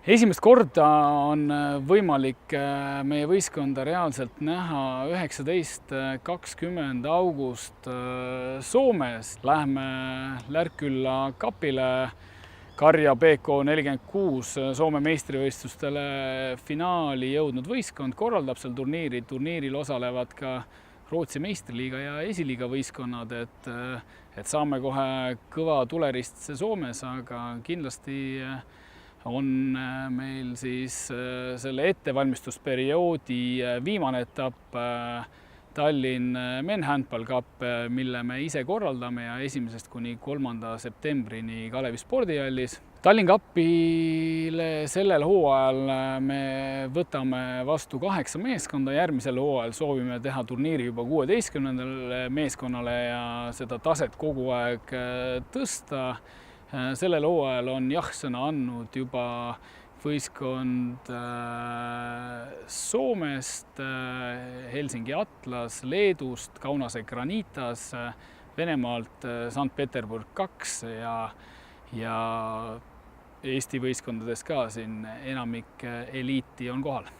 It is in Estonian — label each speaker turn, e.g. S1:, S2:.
S1: Esimest korda on võimalik meie võistkonda reaalselt näha 19.–20. august Soomes. Lähme Lärkülla kapile. Karja BK46 Soome meistrivõistlustele finaali jõudnud võistkond korraldab seal turniiri. Turniiril osalevad ka Rootsi meistriliiga ja esiliiga võistkonnad, et saame kohe kõva tuleristse Soomes, aga kindlasti on meil siis selle ettevalmistusperioodi viimane etapp Tallinn Men Handball Cup, mille me ise korraldame ja 1. kuni 3. septembrini Kalevi spordihallis. Tallinn Cupile sellel hooajal me võtame vastu 8 meeskonda, järgmisel hooajal soovime teha turniiri juba 16. meeskonnale ja seda taset kogu aeg tõsta. Sellel hooajal on jah-sõna andnud juba võistkond Soomest, Helsingi Atlas, Leedust, Kaunase Granitas, Venemaalt Sankt-Peterburg 2 ja Eesti võistkondades ka siin enamik eliiti on kohal.